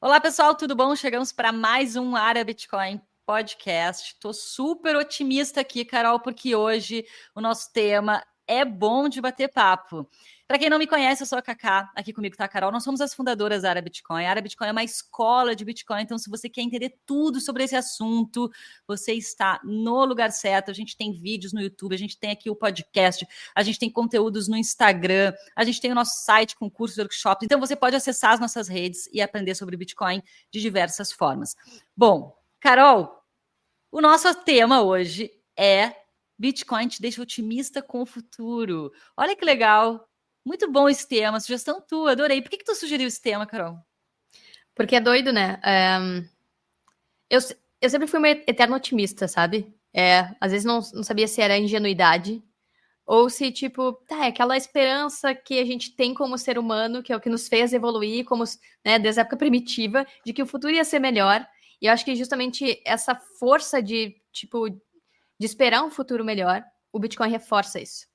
Olá, pessoal, tudo bom? Chegamos para mais um Área Bitcoin podcast. Estou super otimista aqui, Carol, porque hoje o nosso tema é bom de bater papo. Para quem não me conhece, eu sou a Cacá, aqui comigo está a Carol. Nós somos as fundadoras da Área Bitcoin. A Área Bitcoin é uma escola de Bitcoin, então se você quer entender tudo sobre esse assunto, você está no lugar certo. A gente tem vídeos no YouTube, a gente tem aqui o podcast, a gente tem conteúdos no Instagram, a gente tem o nosso site com cursos, workshops. Então você pode acessar as nossas redes e aprender sobre Bitcoin de diversas formas. Bom, Carol, o nosso tema hoje é Bitcoin te deixa otimista com o futuro. Olha que legal. Muito bom esse tema, sugestão tua, adorei. Por que tu sugeriu esse tema, Carol? Porque é doido, né? Eu sempre fui uma eterna otimista, sabe? Às vezes não sabia se era ingenuidade ou se, tipo, é aquela esperança que a gente tem como ser humano, que é o que nos fez evoluir, como, né, desde a época primitiva, de que o futuro ia ser melhor. E eu acho que justamente essa força de, tipo, de esperar um futuro melhor, o Bitcoin reforça isso.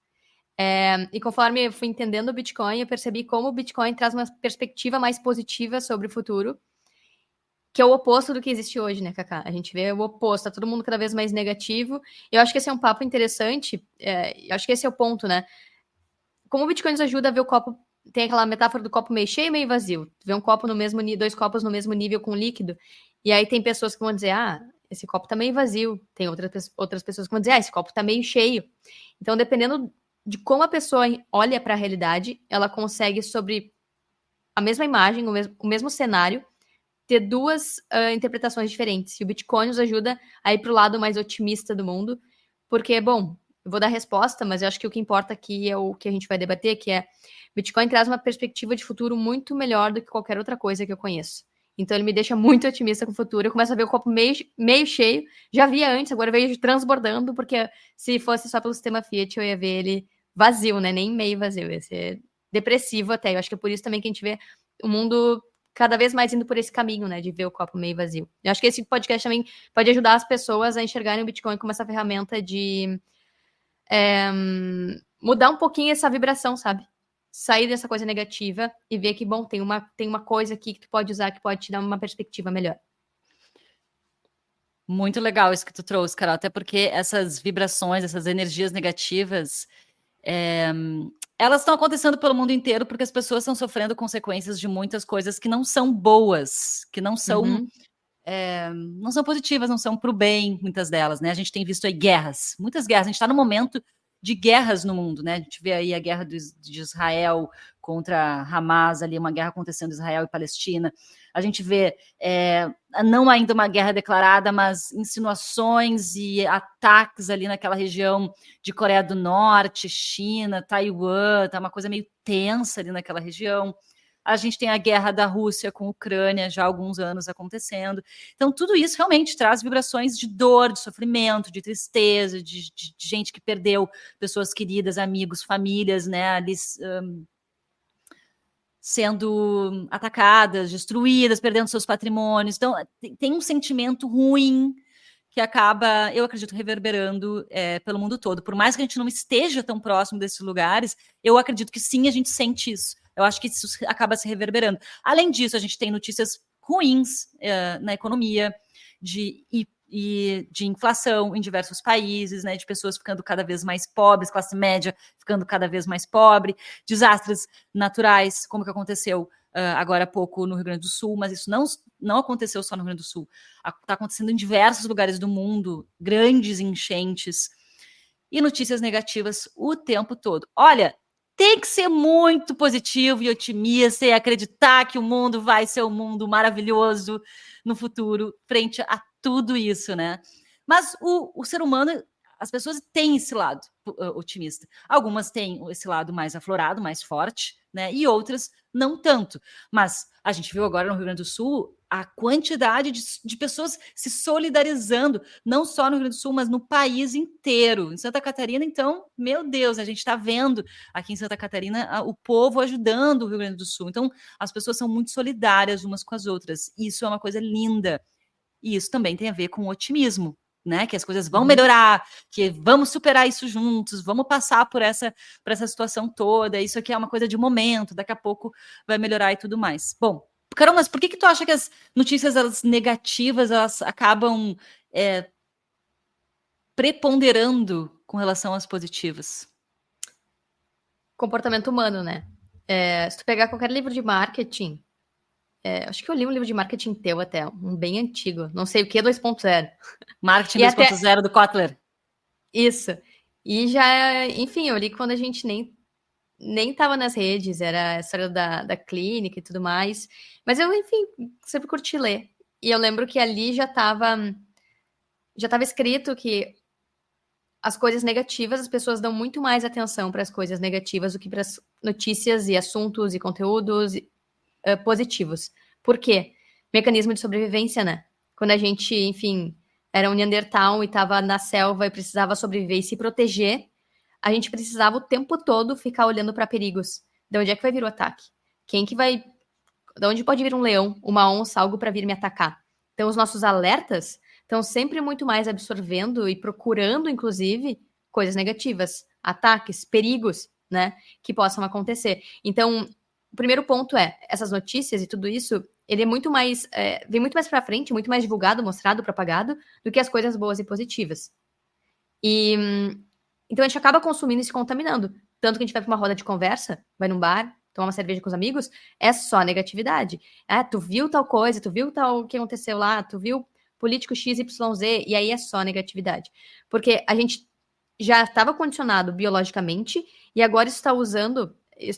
E conforme eu fui entendendo o Bitcoin, eu percebi como o Bitcoin traz uma perspectiva mais positiva sobre o futuro, que é o oposto do que existe hoje, né, Cacá? A gente vê o oposto, tá todo mundo cada vez mais negativo. Eu acho que esse é um papo interessante, eu acho que esse é o ponto, né? Como o Bitcoin nos ajuda a ver o copo, tem aquela metáfora do copo meio cheio e meio vazio. Tu vê um copo no mesmo nível, dois copos no mesmo nível com líquido, e aí tem pessoas que vão dizer, esse copo tá meio vazio. Tem outras pessoas que vão dizer, esse copo tá meio cheio. Então, dependendo de como a pessoa olha para a realidade, ela consegue, sobre a mesma imagem, o mesmo cenário, ter duas interpretações diferentes. E o Bitcoin nos ajuda a ir para o lado mais otimista do mundo, porque, bom, eu vou dar a resposta, mas eu acho que o que importa aqui é o que a gente vai debater, que é Bitcoin traz uma perspectiva de futuro muito melhor do que qualquer outra coisa que eu conheço. Então ele me deixa muito otimista com o futuro. Eu começo a ver o copo meio cheio. Já via antes, agora eu vejo transbordando, porque se fosse só pelo sistema Fiat, eu ia ver ele vazio, né? Nem meio vazio, ia ser depressivo até. Eu acho que é por isso também que a gente vê o mundo cada vez mais indo por esse caminho, né, de ver o copo meio vazio. Eu acho que esse podcast também pode ajudar as pessoas a enxergarem o Bitcoin como essa ferramenta de mudar um pouquinho essa vibração, sabe? Sair dessa coisa negativa e ver que, bom, tem uma coisa aqui que tu pode usar que pode te dar uma perspectiva melhor. Muito legal isso que tu trouxe, Carol, até porque essas vibrações, essas energias negativas, elas estão acontecendo pelo mundo inteiro porque as pessoas estão sofrendo consequências de muitas coisas que não são boas, que não são, não são positivas, não são para o bem, muitas delas, né? A gente tem visto aí guerras, muitas guerras, a gente está no momento de guerras no mundo, né? A gente vê aí a guerra de Israel contra Hamas, ali uma guerra acontecendo Israel e Palestina. A gente vê não ainda uma guerra declarada, mas insinuações e ataques ali naquela região de Coreia do Norte, China, Taiwan, tá uma coisa meio tensa ali naquela região. A gente tem a guerra da Rússia com a Ucrânia já há alguns anos acontecendo. Então, tudo isso realmente traz vibrações de dor, de sofrimento, de tristeza, de gente que perdeu pessoas queridas, amigos, famílias, né, ali sendo atacadas, destruídas, perdendo seus patrimônios. Então, tem um sentimento ruim que acaba, eu acredito, reverberando pelo mundo todo. Por mais que a gente não esteja tão próximo desses lugares, eu acredito que sim, a gente sente isso. Eu acho que isso acaba se reverberando. Além disso, a gente tem notícias ruins na economia, de inflação em diversos países, né, de pessoas ficando cada vez mais pobres, classe média ficando cada vez mais pobre, desastres naturais, como que aconteceu agora há pouco no Rio Grande do Sul, mas isso não aconteceu só no Rio Grande do Sul, está acontecendo em diversos lugares do mundo, grandes enchentes e notícias negativas o tempo todo. Olha, tem que ser muito positivo e otimista e acreditar que o mundo vai ser um mundo maravilhoso no futuro, frente a tudo isso, né? Mas o ser humano, as pessoas têm esse lado otimista. Algumas têm esse lado mais aflorado, mais forte, né? E outras não tanto. Mas a gente viu agora no Rio Grande do Sul a quantidade de pessoas se solidarizando, não só no Rio Grande do Sul, mas no país inteiro. Em Santa Catarina, então, meu Deus, a gente está vendo aqui em Santa Catarina o povo ajudando o Rio Grande do Sul. Então, as pessoas são muito solidárias umas com as outras. Isso é uma coisa linda. E isso também tem a ver com o otimismo, né? Que as coisas vão melhorar, que vamos superar isso juntos, vamos passar por essa situação toda. Isso aqui é uma coisa de momento, daqui a pouco vai melhorar e tudo mais. Bom, Carol, mas por que tu acha que as notícias elas negativas elas acabam preponderando com relação às positivas? Comportamento humano, né? Se tu pegar qualquer livro de marketing, acho que eu li um livro de marketing teu até, um bem antigo, não sei o que, 2.0. Marketing E até 2.0 do Kotler. isso. E já, enfim, eu li quando a gente nem tava nas redes, era a história da clínica e tudo mais. Mas eu, enfim, sempre curti ler. E eu lembro que ali já tava escrito que as coisas negativas, as pessoas dão muito mais atenção para as coisas negativas do que para as notícias e assuntos e conteúdos positivos. Por quê? Mecanismo de sobrevivência, né? Quando a gente, enfim, era um Neandertal e estava na selva e precisava sobreviver e se proteger, a gente precisava o tempo todo ficar olhando para perigos. De onde é que vai vir o ataque? Quem que vai... De onde pode vir um leão, uma onça, algo para vir me atacar? Então, os nossos alertas estão sempre muito mais absorvendo e procurando, inclusive, coisas negativas, ataques, perigos, né, que possam acontecer. Então, o primeiro ponto é, essas notícias e tudo isso, ele é muito mais, vem muito mais para frente, muito mais divulgado, mostrado, propagado, do que as coisas boas e positivas. E, então, a gente acaba consumindo e se contaminando. Tanto que a gente vai para uma roda de conversa, vai num bar, tomar uma cerveja com os amigos, é só negatividade. Tu viu tal coisa, tu viu tal que aconteceu lá, tu viu político XYZ, e aí é só negatividade. Porque a gente já estava condicionado biologicamente, e agora está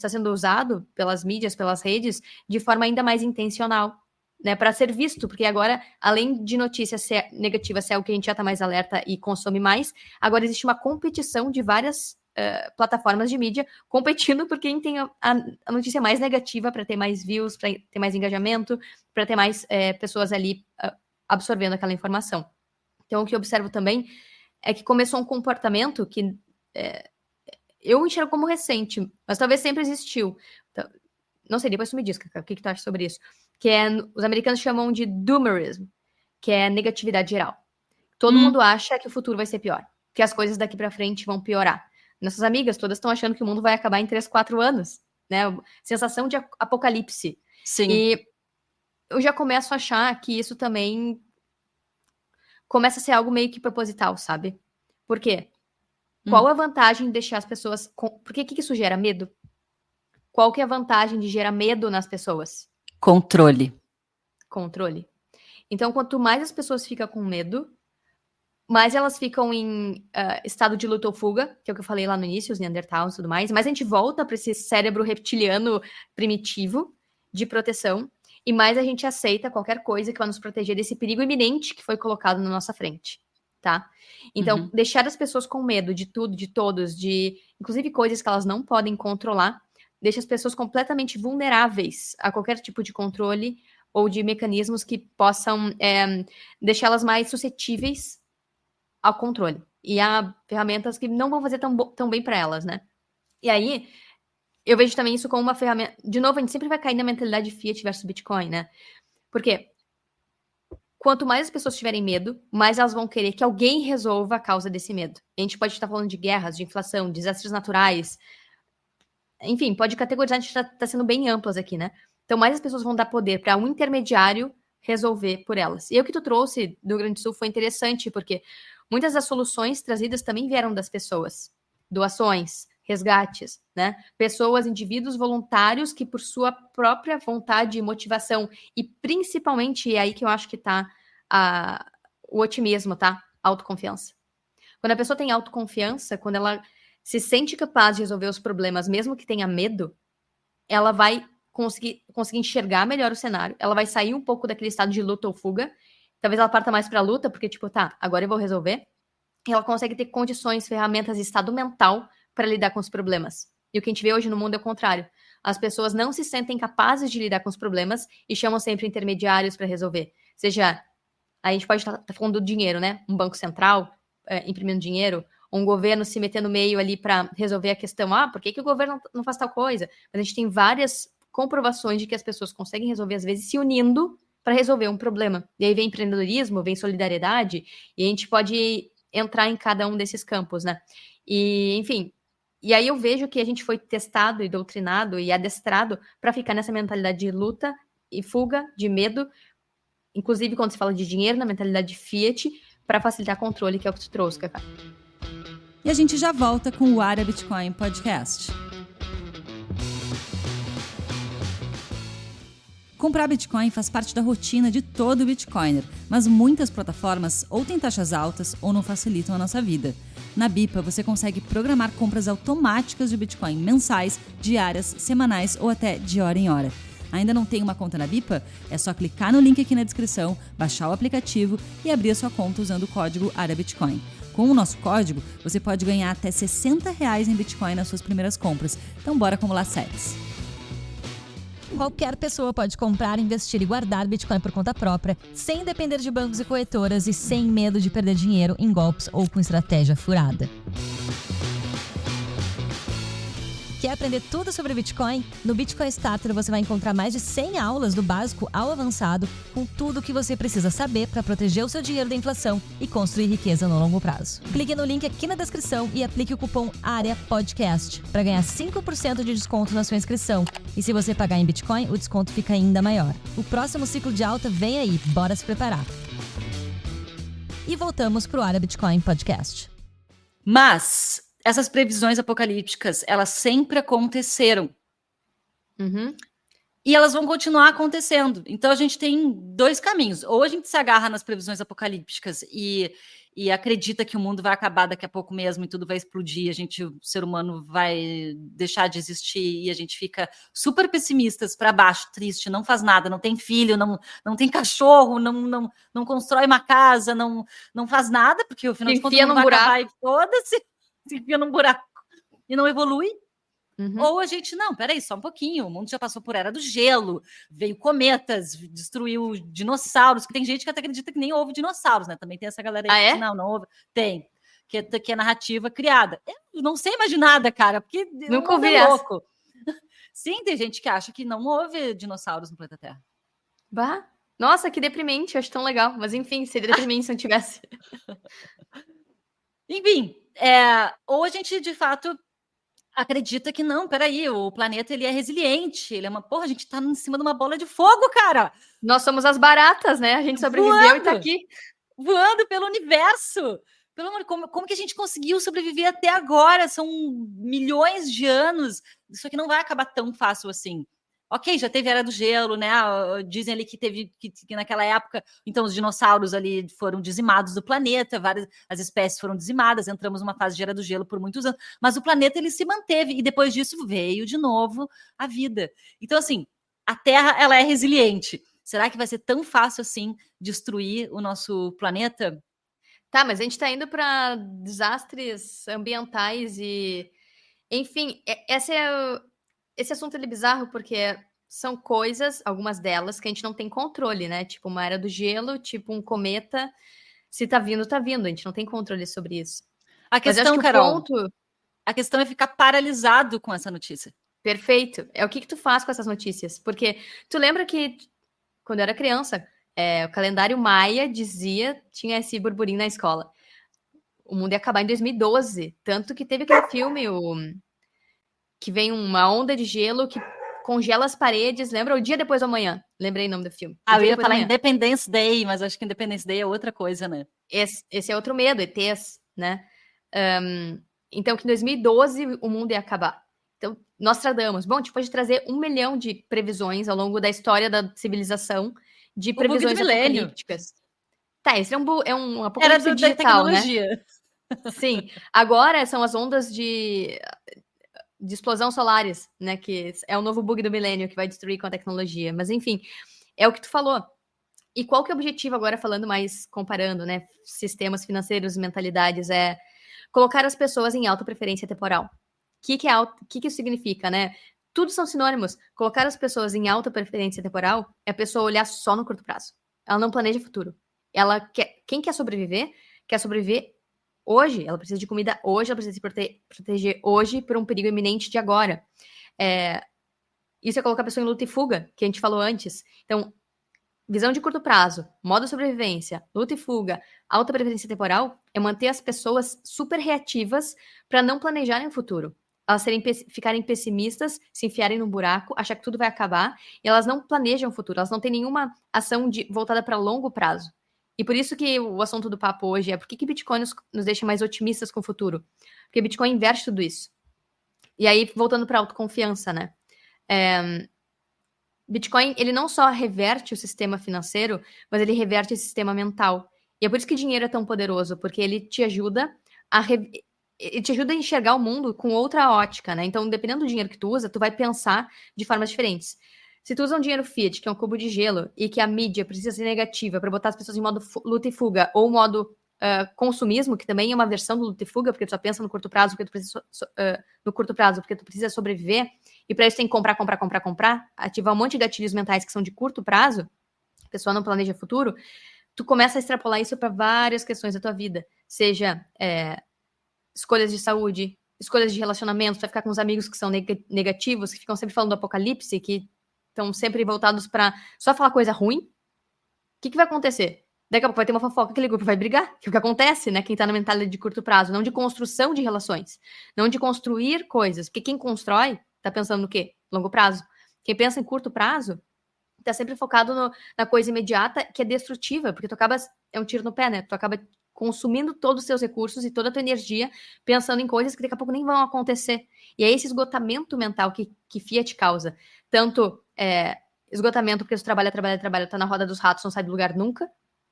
sendo usado pelas mídias, pelas redes, de forma ainda mais intencional, né, para ser visto, porque agora, além de notícias negativas ser algo que a gente já está mais alerta e consome mais, agora existe uma competição de várias plataformas de mídia competindo por quem tem a notícia mais negativa para ter mais views, para ter mais engajamento, para ter mais pessoas ali absorvendo aquela informação. Então, o que eu observo também é que começou um comportamento que eu enxergo como recente, mas talvez sempre existiu. Então, não sei, depois tu me diz, Cacá, o que tu acha sobre isso? Que os americanos chamam de doomerism, que é negatividade geral. Todo mundo acha que o futuro vai ser pior, que as coisas daqui para frente vão piorar. Nossas amigas todas estão achando que o mundo vai acabar em 3, 4 anos, né? Sensação de apocalipse. Sim. E eu já começo a achar que isso também começa a ser algo meio que proposital, sabe? Por quê? Qual a vantagem de deixar as pessoas... Por que isso gera medo? Qual que é a vantagem de gerar medo nas pessoas? Controle. Então, quanto mais as pessoas ficam com medo, mais elas ficam em estado de luta ou fuga, que é o que eu falei lá no início, os Neandertals e tudo mais, mais a gente volta para esse cérebro reptiliano primitivo de proteção, e mais a gente aceita qualquer coisa que vai nos proteger desse perigo iminente que foi colocado na nossa frente, tá? Então, deixar as pessoas com medo de tudo, de todos, de inclusive coisas que elas não podem controlar, deixa as pessoas completamente vulneráveis a qualquer tipo de controle ou de mecanismos que possam deixá-las mais suscetíveis ao controle. E há ferramentas que não vão fazer tão bem para elas, né? E aí, eu vejo também isso como uma ferramenta... De novo, a gente sempre vai cair na mentalidade Fiat versus Bitcoin, né? Porque quanto mais as pessoas tiverem medo, mais elas vão querer que alguém resolva a causa desse medo. A gente pode estar falando de guerras, de inflação, desastres naturais. Enfim, pode categorizar, a gente está sendo bem amplas aqui, né? Então, mais as pessoas vão dar poder para um intermediário resolver por elas. E o que tu trouxe do Rio Grande do Sul foi interessante, porque muitas das soluções trazidas também vieram das pessoas. Doações, resgates, né? Pessoas, indivíduos voluntários que, por sua própria vontade e motivação, e principalmente, é aí que eu acho que está o otimismo, tá? Autoconfiança. Quando a pessoa tem autoconfiança, quando ela se sente capaz de resolver os problemas, mesmo que tenha medo, ela vai conseguir enxergar melhor o cenário, ela vai sair um pouco daquele estado de luta ou fuga, talvez ela parta mais para a luta, porque tipo, tá, agora eu vou resolver, e ela consegue ter condições, ferramentas e estado mental para lidar com os problemas. E o que a gente vê hoje no mundo é o contrário. As pessoas não se sentem capazes de lidar com os problemas e chamam sempre intermediários para resolver. Seja, a gente pode estar falando do dinheiro, né? Um banco central imprimindo dinheiro, um governo se meter no meio ali para resolver a questão. Por que o governo não faz tal coisa? Mas a gente tem várias comprovações de que as pessoas conseguem resolver, às vezes, se unindo para resolver um problema. E aí vem empreendedorismo, vem solidariedade, e a gente pode entrar em cada um desses campos, né? E, enfim, e aí eu vejo que a gente foi testado e doutrinado e adestrado para ficar nessa mentalidade de luta e fuga, de medo, inclusive quando se fala de dinheiro, na mentalidade Fiat, para facilitar controle, que é o que tu trouxe, Cacá. E a gente já volta com o Área Bitcoin Podcast. Comprar Bitcoin faz parte da rotina de todo Bitcoiner, mas muitas plataformas ou têm taxas altas ou não facilitam a nossa vida. Na Bipa, você consegue programar compras automáticas de Bitcoin mensais, diárias, semanais ou até de hora em hora. Ainda não tem uma conta na Bipa? É só clicar no link aqui na descrição, baixar o aplicativo e abrir a sua conta usando o código ARABITCOIN. Com o nosso código, você pode ganhar até R$60 em Bitcoin nas suas primeiras compras. Então bora acumular sats. Qualquer pessoa pode comprar, investir e guardar Bitcoin por conta própria, sem depender de bancos e corretoras e sem medo de perder dinheiro em golpes ou com estratégia furada. Quer aprender tudo sobre Bitcoin? No Bitcoin Starter você vai encontrar mais de 100 aulas do básico ao avançado, com tudo o que você precisa saber para proteger o seu dinheiro da inflação e construir riqueza no longo prazo. Clique no link aqui na descrição e aplique o cupom AREAPODCAST para ganhar 5% de desconto na sua inscrição. E se você pagar em Bitcoin, o desconto fica ainda maior. O próximo ciclo de alta vem aí, bora se preparar. E voltamos para o Área Bitcoin Podcast. Mas essas previsões apocalípticas, elas sempre aconteceram. Uhum. E elas vão continuar acontecendo. Então, a gente tem dois caminhos. Ou a gente se agarra nas previsões apocalípticas e acredita que o mundo vai acabar daqui a pouco mesmo e tudo vai explodir, o ser humano vai deixar de existir e a gente fica super pessimistas para baixo, triste, não faz nada, não tem filho, não tem cachorro, não constrói uma casa, não faz nada, porque o final de contas não vai acabar e foda-se. Se enfia num buraco e não evolui. Uhum. Ou a gente, não, peraí, só um pouquinho, o mundo já passou por era do gelo, veio cometas, destruiu dinossauros, que tem gente que até acredita que nem houve dinossauros, né? Também tem essa galera aí que não houve. Tem, que é narrativa criada. Eu não sei mais de nada, cara, porque nunca ouvi louco. Sim, tem gente que acha que não houve dinossauros no planeta Terra. Bah, nossa, que deprimente, eu acho tão legal, mas enfim, seria deprimente se não tivesse. Enfim, ou a gente, de fato, acredita que não, peraí, o planeta ele é resiliente, ele é uma... Porra, a gente tá em cima de uma bola de fogo, cara! Nós somos as baratas, né? A gente sobreviveu e tá aqui. Voando pelo universo! Pelo amor, como que a gente conseguiu sobreviver até agora? São milhões de anos. Isso aqui não vai acabar tão fácil assim. Ok, já teve a Era do Gelo, né? Dizem ali que teve que naquela época, então os dinossauros ali foram dizimados do planeta, as espécies foram dizimadas, entramos numa fase de Era do Gelo por muitos anos, mas o planeta ele se manteve e depois disso veio de novo a vida. Então assim, a Terra ela é resiliente. Será que vai ser tão fácil assim destruir o nosso planeta? Tá, mas a gente tá indo para desastres ambientais e, enfim, esse assunto é bizarro porque são coisas, algumas delas, que a gente não tem controle, né? Tipo uma era do gelo, tipo um cometa. Se tá vindo, tá vindo. A gente não tem controle sobre isso. A questão, Carol, a questão é ficar paralisado com essa notícia. Perfeito. É o que tu faz com essas notícias. Porque tu lembra que, quando eu era criança, o calendário maia tinha esse burburinho na escola. O mundo ia acabar em 2012. Tanto que teve aquele filme, que vem uma onda de gelo que congela as paredes. Lembra? O Dia Depois do Amanhã. Lembrei o nome do filme. Eu ia falar Independence Day, mas acho que Independence Day é outra coisa, né? Esse é outro medo, ETs, né? Então, que em 2012 o mundo ia acabar. Então, nós tradamos. Bom, a gente pode trazer 1 milhão de previsões ao longo da história da civilização de previsões apocalípticas. Tá, esse é um apocalipse digital, da tecnologia, né? Sim. Agora são as ondas de explosão solares, né? Que é o novo bug do milênio que vai destruir com a tecnologia. Mas, enfim, é o que tu falou. E qual que é o objetivo agora, falando mais, comparando, né? Sistemas financeiros e mentalidades, é colocar as pessoas em alta preferência temporal. O que isso significa, né? Tudo são sinônimos. Colocar as pessoas em alta preferência temporal é a pessoa olhar só no curto prazo. Ela não planeja futuro. Quem quer sobreviver hoje. Ela precisa de comida hoje, ela precisa se proteger hoje por um perigo iminente de agora. Isso é colocar a pessoa em luta e fuga, que a gente falou antes. Então, visão de curto prazo, modo sobrevivência, luta e fuga, alta preferência temporal é manter as pessoas super reativas para não planejarem o futuro. elas ficarem pessimistas, se enfiarem num buraco, achar que tudo vai acabar, e elas não planejam o futuro, elas não têm nenhuma ação voltada para longo prazo. E por isso que o assunto do papo hoje é por que Bitcoin nos deixa mais otimistas com o futuro? Porque Bitcoin inverte tudo isso. E aí, voltando para a autoconfiança, né? Bitcoin, ele não só reverte o sistema financeiro, mas ele reverte o sistema mental. E é por isso que o dinheiro é tão poderoso, porque ele te ajuda ele te ajuda a enxergar o mundo com outra ótica, né? Então, dependendo do dinheiro que tu usa, tu vai pensar de formas diferentes. Se tu usa um dinheiro fiat, que é um cubo de gelo, e que a mídia precisa ser negativa para botar as pessoas em modo luta e fuga, ou modo consumismo, que também é uma versão do luta e fuga, porque tu só pensa no curto prazo, porque tu precisa no curto prazo, porque tu precisa sobreviver, e para isso tem que comprar, ativar um monte de gatilhos mentais que são de curto prazo, a pessoa não planeja futuro, tu começa a extrapolar isso para várias questões da tua vida, seja escolhas de saúde, escolhas de relacionamento, tu vai ficar com os amigos que são negativos, que ficam sempre falando do apocalipse, que estão sempre voltados para só falar coisa ruim. O que vai acontecer? Daqui a pouco vai ter uma fofoca, aquele grupo vai brigar, que é o que acontece, né? Quem tá na mentalidade de curto prazo, não de construção de relações, não de construir coisas, porque quem constrói tá pensando no quê? Longo prazo. Quem pensa em curto prazo tá sempre focado na coisa imediata, que é destrutiva, porque tu acaba, é um tiro no pé, né? Tu acaba consumindo todos os seus recursos e toda a tua energia pensando em coisas que daqui a pouco nem vão acontecer. E é esse esgotamento mental que Fiat causa. Tanto esgotamento porque tu trabalha, tá na roda dos ratos, não sai do lugar nunca,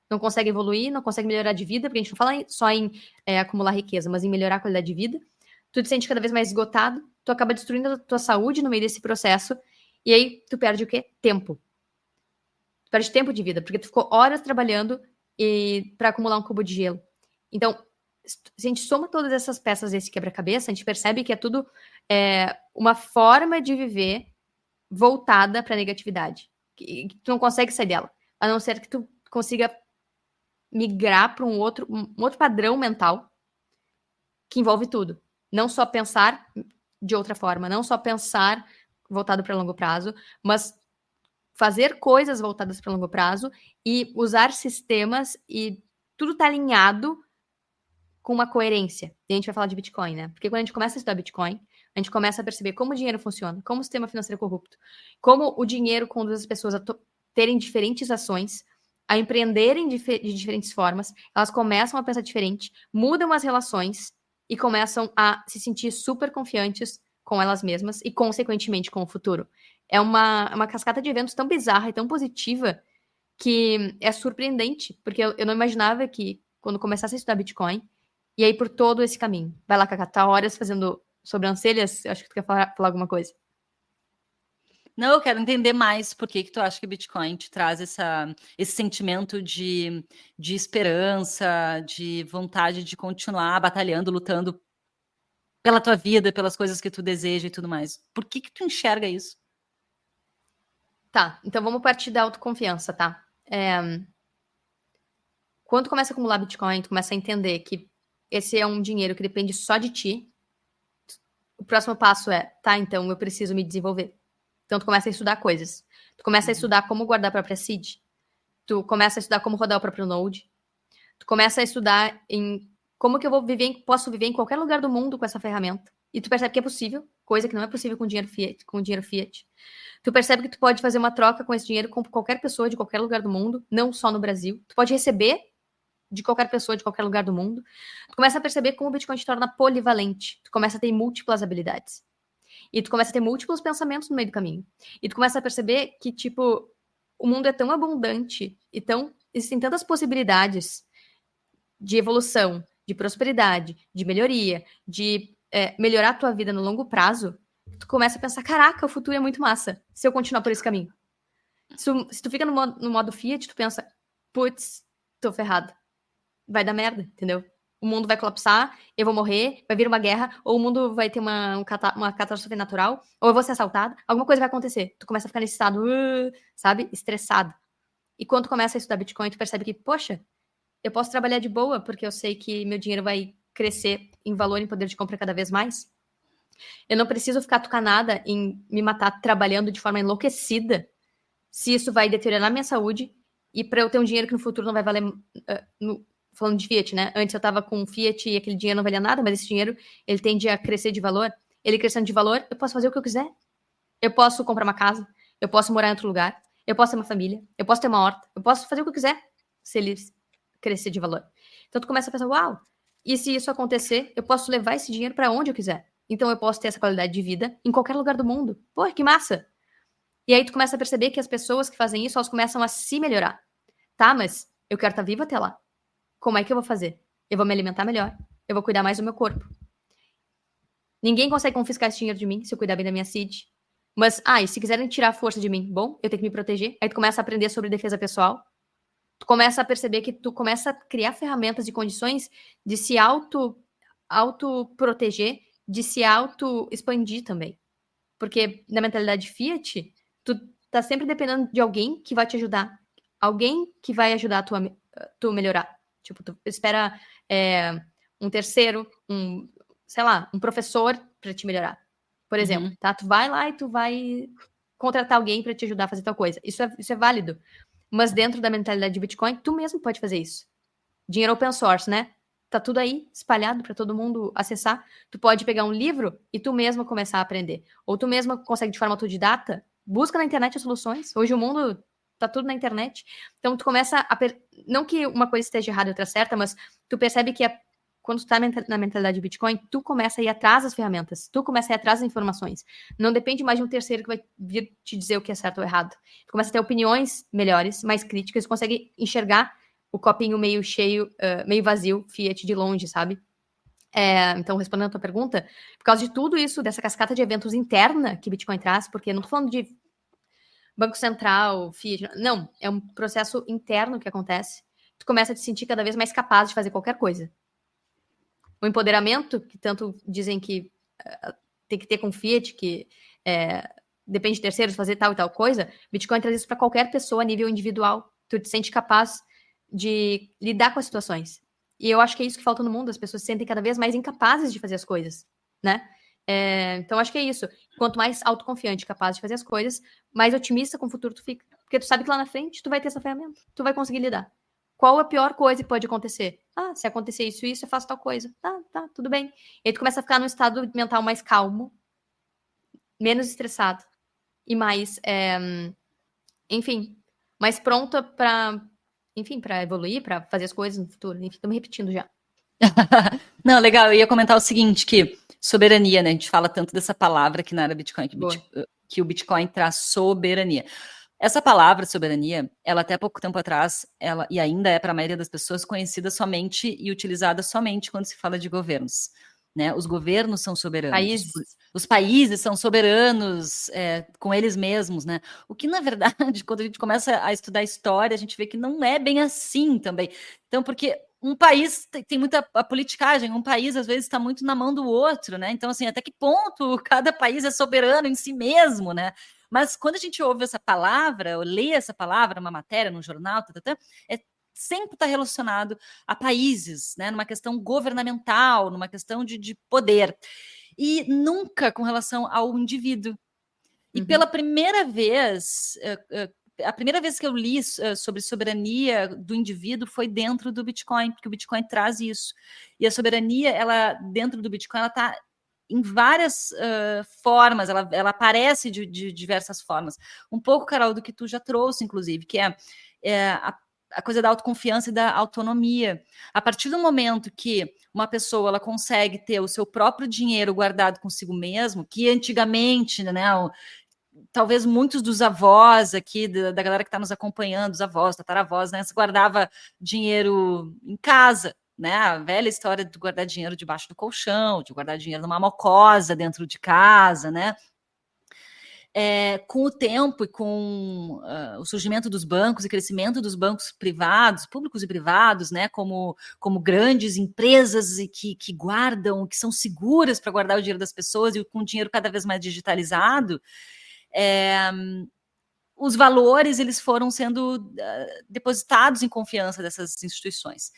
não consegue evoluir, não consegue melhorar de vida, porque a gente não fala só em acumular riqueza, mas em melhorar a qualidade de vida. Tu te sente cada vez mais esgotado, tu acaba destruindo a tua saúde no meio desse processo, e aí tu perde o quê? Tempo. Tu perde tempo de vida, porque tu ficou horas trabalhando para acumular um cubo de gelo. Então, se a gente soma todas essas peças desse quebra-cabeça, a gente percebe que é tudo uma forma de viver voltada para a negatividade. Que tu não consegue sair dela, a não ser que tu consiga migrar para um outro padrão mental que envolve tudo. Não só pensar de outra forma, não só pensar voltado para longo prazo, mas fazer coisas voltadas para longo prazo e usar sistemas e tudo tá alinhado com uma coerência. E a gente vai falar de Bitcoin, né? Porque quando a gente começa a estudar Bitcoin, a gente começa a perceber como o dinheiro funciona, como o sistema financeiro é corrupto, como o dinheiro conduz as pessoas a terem diferentes ações, a empreenderem de diferentes formas, elas começam a pensar diferente, mudam as relações e começam a se sentir super confiantes com elas mesmas e, consequentemente, com o futuro. É uma cascata de eventos tão bizarra e tão positiva que é surpreendente, porque eu não imaginava que, quando começasse a estudar Bitcoin, e aí por todo esse caminho. Vai lá, Cacá, tá horas fazendo sobrancelhas, eu acho que tu quer falar alguma coisa. Não, eu quero entender mais por que tu acha que Bitcoin te traz esse sentimento de esperança, de vontade de continuar batalhando, lutando pela tua vida, pelas coisas que tu deseja e tudo mais. Por que tu enxerga isso? Tá, então vamos partir da autoconfiança, tá? Quando tu começa a acumular Bitcoin, tu começa a entender que esse é um dinheiro que depende só de ti. O próximo passo tá, então eu preciso me desenvolver. Então, tu começa a estudar coisas. Tu começa a estudar como guardar a própria seed. Tu começa a estudar como rodar o próprio Node. Tu começa a estudar em como que eu posso viver em qualquer lugar do mundo com essa ferramenta. E tu percebe que é possível, coisa que não é possível com dinheiro fiat. Tu percebe que tu pode fazer uma troca com esse dinheiro com qualquer pessoa de qualquer lugar do mundo, não só no Brasil. Tu pode receber de qualquer pessoa de qualquer lugar do mundo. Tu começa a perceber como o Bitcoin te torna polivalente. Tu começa a ter múltiplas habilidades. E tu começa a ter múltiplos pensamentos no meio do caminho. E tu começa a perceber que, tipo, o mundo é tão abundante e existem tantas possibilidades de evolução, de prosperidade, de melhoria, de melhorar a tua vida no longo prazo, que tu começa a pensar, caraca, o futuro é muito massa se eu continuar por esse caminho. Se tu fica no modo fiat, tu pensa, putz, tô ferrado. Vai dar merda, entendeu? O mundo vai colapsar, eu vou morrer, vai vir uma guerra, ou o mundo vai ter uma catástrofe natural, ou eu vou ser assaltada, alguma coisa vai acontecer. Tu começa a ficar nesse estado, sabe? Estressado. E quando tu começa a estudar Bitcoin, tu percebe que, poxa, eu posso trabalhar de boa, porque eu sei que meu dinheiro vai crescer em valor e poder de compra cada vez mais. Eu não preciso ficar tucanada em me matar trabalhando de forma enlouquecida, se isso vai deteriorar minha saúde, e para eu ter um dinheiro que no futuro não vai valer... falando de Fiat, né? Antes eu tava com Fiat e aquele dinheiro não valia nada, mas esse dinheiro, ele tende a crescer de valor. ele crescendo de valor, eu posso fazer o que eu quiser. Eu posso comprar uma casa, eu posso morar em outro lugar, eu posso ter uma família, eu posso ter uma horta, eu posso fazer o que eu quiser se ele crescer de valor. Então tu começa a pensar, uau, e se isso acontecer, eu posso levar esse dinheiro para onde eu quiser. Então eu posso ter essa qualidade de vida em qualquer lugar do mundo. Pô, que massa! E aí tu começa a perceber que as pessoas que fazem isso, elas começam a se melhorar. Tá, mas eu quero estar viva até lá. Como é que eu vou fazer? Eu vou me alimentar melhor, eu vou cuidar mais do meu corpo. Ninguém consegue confiscar esse dinheiro de mim se eu cuidar bem da minha CID. Mas, e se quiserem tirar a força de mim, bom, eu tenho que me proteger. Aí tu começa a aprender sobre defesa pessoal. Tu começa a perceber que tu começa a criar ferramentas e condições de se auto-proteger, de se auto-expandir também. Porque na mentalidade Fiat, tu tá sempre dependendo de alguém que vai te ajudar. Alguém que vai ajudar tu melhorar. Tipo, tu espera um terceiro, um professor para te melhorar. Por exemplo, tá? Tu vai lá e tu vai contratar alguém para te ajudar a fazer tal coisa. Isso é válido. Mas dentro da mentalidade de Bitcoin, tu mesmo pode fazer isso. Dinheiro open source, né? Tá tudo aí, espalhado para todo mundo acessar. Tu pode pegar um livro e tu mesmo começar a aprender. Ou tu mesmo consegue de forma autodidata, busca na internet as soluções. Hoje o mundo tá tudo na internet. Então tu começa a... Não que uma coisa esteja errada e outra certa, mas tu percebe que quando tu tá na mentalidade de Bitcoin, tu começa a ir atrás das ferramentas, tu começa a ir atrás das informações. Não depende mais de um terceiro que vai vir te dizer o que é certo ou errado. Tu começa a ter opiniões melhores, mais críticas, tu consegue enxergar o copinho meio cheio, meio vazio, Fiat de longe, sabe? Então, respondendo a tua pergunta, por causa de tudo isso, dessa cascata de eventos interna que Bitcoin traz, porque não tô falando de Banco Central, Fiat, não, é um processo interno que acontece. Tu começa a te sentir cada vez mais capaz de fazer qualquer coisa. O empoderamento, que tanto dizem que tem que ter com Fiat, que depende de terceiros fazer tal e tal coisa, Bitcoin traz isso para qualquer pessoa a nível individual. Tu te sente capaz de lidar com as situações. E eu acho que é isso que falta no mundo, as pessoas se sentem cada vez mais incapazes de fazer as coisas, né? Então, acho que é isso. Quanto mais autoconfiante e capaz de fazer as coisas, mais otimista com o futuro tu fica. Porque tu sabe que lá na frente tu vai ter essa ferramenta, tu vai conseguir lidar. Qual a pior coisa que pode acontecer? Se acontecer isso, eu faço tal coisa. Tá, tudo bem. E aí tu começa a ficar num estado mental mais calmo, menos estressado e mais, enfim, mais pronta para evoluir, para fazer as coisas no futuro. Enfim, tô me repetindo já. Não, legal, eu ia comentar o seguinte, que soberania, né? A gente fala tanto dessa palavra aqui na área Bitcoin, que o Bitcoin traz soberania. Essa palavra soberania, ela até pouco tempo atrás, e ainda é para a maioria das pessoas conhecida somente e utilizada somente quando se fala de governos. Né? Os governos são soberanos. Os países são soberanos com eles mesmos, né? O que, na verdade, quando a gente começa a estudar história, a gente vê que não é bem assim também. Então, porque um país tem muita politicagem, um país, às vezes, está muito na mão do outro, né? Então, assim, até que ponto cada país é soberano em si mesmo, né? Mas quando a gente ouve essa palavra, ou lê essa palavra numa matéria, num jornal, sempre está relacionado a países, né? Numa questão governamental, numa questão de poder. E nunca com relação ao indivíduo. E pela primeira vez, a primeira vez que eu li sobre soberania do indivíduo foi dentro do Bitcoin, porque o Bitcoin traz isso. E a soberania, ela dentro do Bitcoin, ela está em várias formas, ela aparece de diversas formas. Um pouco, Carol, do que tu já trouxe, inclusive, que é a coisa da autoconfiança e da autonomia. A partir do momento que uma pessoa ela consegue ter o seu próprio dinheiro guardado consigo mesmo, que antigamente, né, talvez muitos dos avós aqui, da galera que está nos acompanhando, os avós, tataravós, né, se guardava dinheiro em casa, né, a velha história de guardar dinheiro debaixo do colchão, de guardar dinheiro numa mocosa dentro de casa, né. Com o tempo e com o surgimento dos bancos e crescimento dos bancos privados, públicos e privados, né, como grandes empresas que guardam, que são seguras para guardar o dinheiro das pessoas e com o dinheiro cada vez mais digitalizado, os valores eles foram sendo depositados em confiança dessas instituições.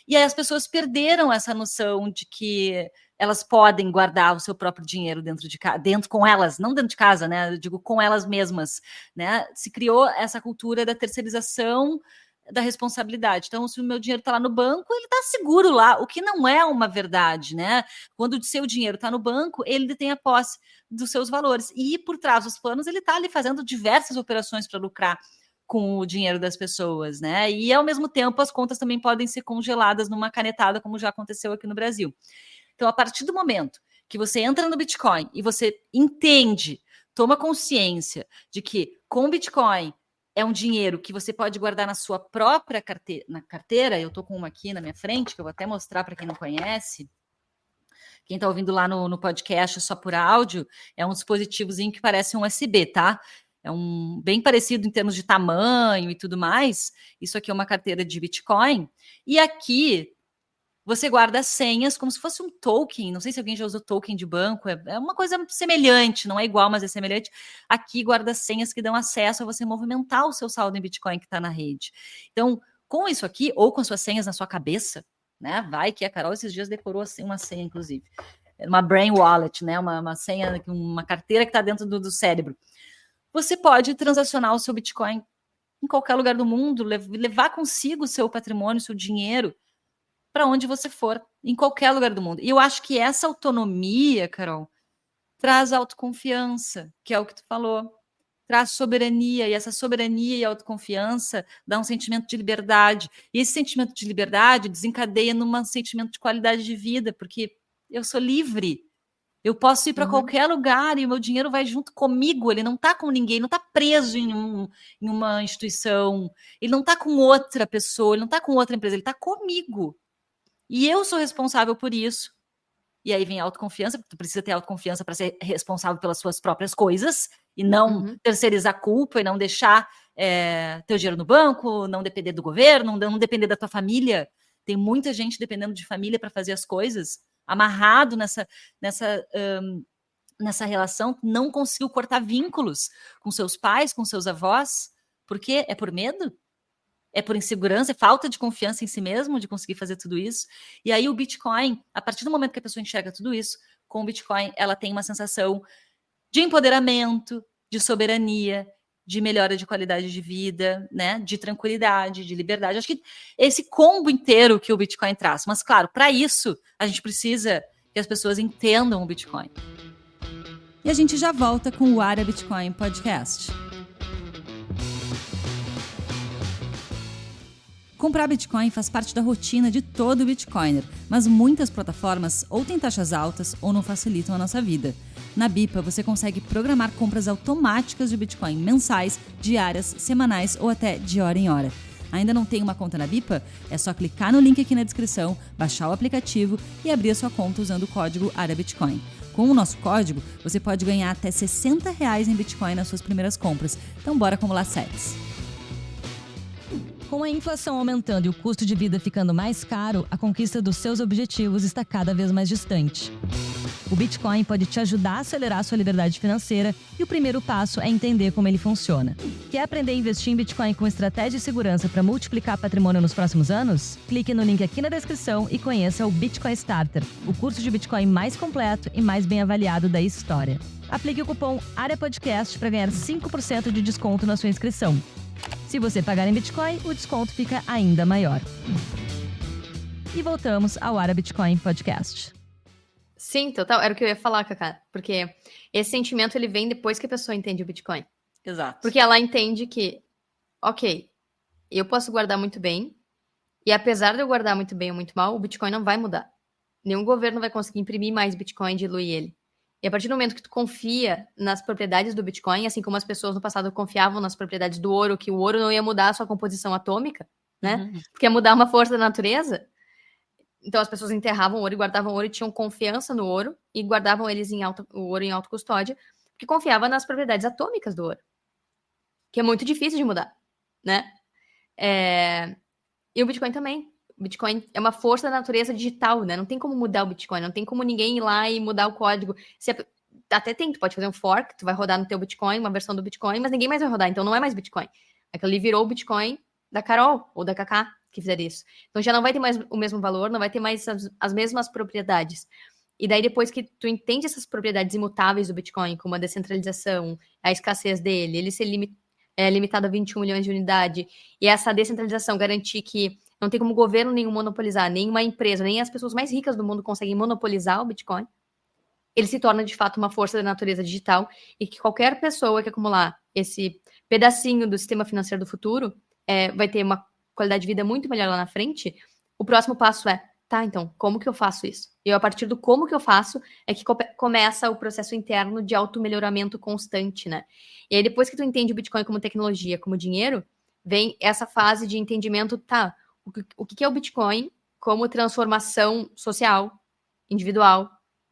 E aí as pessoas perderam essa noção de que elas podem guardar o seu próprio dinheiro dentro com elas, não dentro de casa, né? Eu digo com elas mesmas, né? Se criou essa cultura da terceirização da responsabilidade. Então, se o meu dinheiro está lá no banco, ele está seguro lá, o que não é uma verdade, né? Quando o seu dinheiro está no banco, ele tem a posse dos seus valores. E por trás dos planos, ele está ali fazendo diversas operações para lucrar com o dinheiro das pessoas, né? E ao mesmo tempo, as contas também podem ser congeladas numa canetada, como já aconteceu aqui no Brasil. Então, a partir do momento que você entra no Bitcoin e você entende, toma consciência de que com o Bitcoin é um dinheiro que você pode guardar na sua própria carteira. Eu estou com uma aqui na minha frente, que eu vou até mostrar para quem não conhece. Quem está ouvindo lá no podcast só por áudio, é um dispositivozinho que parece um USB, tá? É bem parecido em termos de tamanho e tudo mais. Isso aqui é uma carteira de Bitcoin. E aqui você guarda as senhas como se fosse um token. Não sei se alguém já usou token de banco. É uma coisa semelhante, não é igual, mas é semelhante. Aqui guarda as senhas que dão acesso a você movimentar o seu saldo em Bitcoin que está na rede. Então, com isso aqui, ou com suas senhas na sua cabeça, né? Vai que a Carol esses dias decorou assim uma senha, inclusive. Uma brain wallet, né? Uma senha, uma carteira que está dentro do cérebro. Você pode transacionar o seu Bitcoin em qualquer lugar do mundo, levar consigo o seu patrimônio, o seu dinheiro, para onde você for, em qualquer lugar do mundo. E eu acho que essa autonomia, Carol, traz autoconfiança, que é o que tu falou. Traz soberania, e essa soberania e autoconfiança dá um sentimento de liberdade. E esse sentimento de liberdade desencadeia num sentimento de qualidade de vida, porque eu sou livre. Eu posso ir para qualquer lugar e o meu dinheiro vai junto comigo. Ele não está com ninguém, não está preso em uma instituição, ele não está com outra pessoa, ele não está com outra empresa, ele está comigo. E eu sou responsável por isso. E aí vem a autoconfiança, porque tu precisa ter autoconfiança para ser responsável pelas suas próprias coisas e não terceirizar a culpa e não deixar teu dinheiro no banco, não depender do governo, não depender da tua família. Tem muita gente dependendo de família para fazer as coisas, amarrado nessa relação, não conseguiu cortar vínculos com seus pais, com seus avós. Por quê? É por medo? É por insegurança, é falta de confiança em si mesmo de conseguir fazer tudo isso. E aí o Bitcoin, a partir do momento que a pessoa enxerga tudo isso, com o Bitcoin ela tem uma sensação de empoderamento, de soberania, de melhora de qualidade de vida, né? De tranquilidade, de liberdade. Acho que esse combo inteiro que o Bitcoin traz. Mas, claro, para isso, a gente precisa que as pessoas entendam o Bitcoin. E a gente já volta com o Área Bitcoin Podcast. Comprar Bitcoin faz parte da rotina de todo Bitcoiner, mas muitas plataformas ou têm taxas altas ou não facilitam a nossa vida. Na Bipa, você consegue programar compras automáticas de Bitcoin mensais, diárias, semanais ou até de hora em hora. Ainda não tem uma conta na Bipa? É só clicar no link aqui na descrição, baixar o aplicativo e abrir a sua conta usando o código AREABITCOIN. Com o nosso código, você pode ganhar até R$60 em Bitcoin nas suas primeiras compras. Então bora acumular sats. Com a inflação aumentando e o custo de vida ficando mais caro, a conquista dos seus objetivos está cada vez mais distante. O Bitcoin pode te ajudar a acelerar sua liberdade financeira e o primeiro passo é entender como ele funciona. Quer aprender a investir em Bitcoin com estratégia e segurança para multiplicar patrimônio nos próximos anos? Clique no link aqui na descrição e conheça o Bitcoin Starter, o curso de Bitcoin mais completo e mais bem avaliado da história. Aplique o cupom AREAPODCAST para ganhar 5% de desconto na sua inscrição. Se você pagar em Bitcoin, o desconto fica ainda maior. E voltamos ao Área Bitcoin Podcast. Sim, total. Era o que eu ia falar, Cacá. Porque esse sentimento, ele vem depois que a pessoa entende o Bitcoin. Exato. Porque ela entende que, ok, eu posso guardar muito bem, e apesar de eu guardar muito bem ou muito mal, o Bitcoin não vai mudar. Nenhum governo vai conseguir imprimir mais Bitcoin e diluir ele. E a partir do momento que tu confia nas propriedades do Bitcoin, assim como as pessoas no passado confiavam nas propriedades do ouro, que o ouro não ia mudar a sua composição atômica, né? Porque ia mudar uma força da natureza. Então as pessoas enterravam ouro e guardavam ouro e tinham confiança no ouro e guardavam o ouro em autocustódia, porque confiava nas propriedades atômicas do ouro, que é muito difícil de mudar, né? E o Bitcoin também. O Bitcoin é uma força da natureza digital, né? Não tem como mudar o Bitcoin, não tem como ninguém ir lá e mudar o código. Até tem, tu pode fazer um fork, tu vai rodar no teu Bitcoin, uma versão do Bitcoin, mas ninguém mais vai rodar, então não é mais Bitcoin. Aquilo ali virou o Bitcoin da Carol ou da Cacá que fizer isso. Então já não vai ter mais o mesmo valor, não vai ter mais as mesmas propriedades. E daí depois que tu entende essas propriedades imutáveis do Bitcoin, como a descentralização, a escassez dele, ele ser é limitado a 21 milhões de unidade, e essa descentralização garantir que não tem como governo nenhum monopolizar, nenhuma empresa, nem as pessoas mais ricas do mundo conseguem monopolizar o Bitcoin, ele se torna, de fato, uma força da natureza digital e que qualquer pessoa que acumular esse pedacinho do sistema financeiro do futuro vai ter uma qualidade de vida muito melhor lá na frente. O próximo passo é, tá, então, como que eu faço isso? E a partir do como que eu faço é que começa o processo interno de automelhoramento constante, né? E aí, depois que tu entende o Bitcoin como tecnologia, como dinheiro, vem essa fase de entendimento, tá, o que é o Bitcoin como transformação social, individual,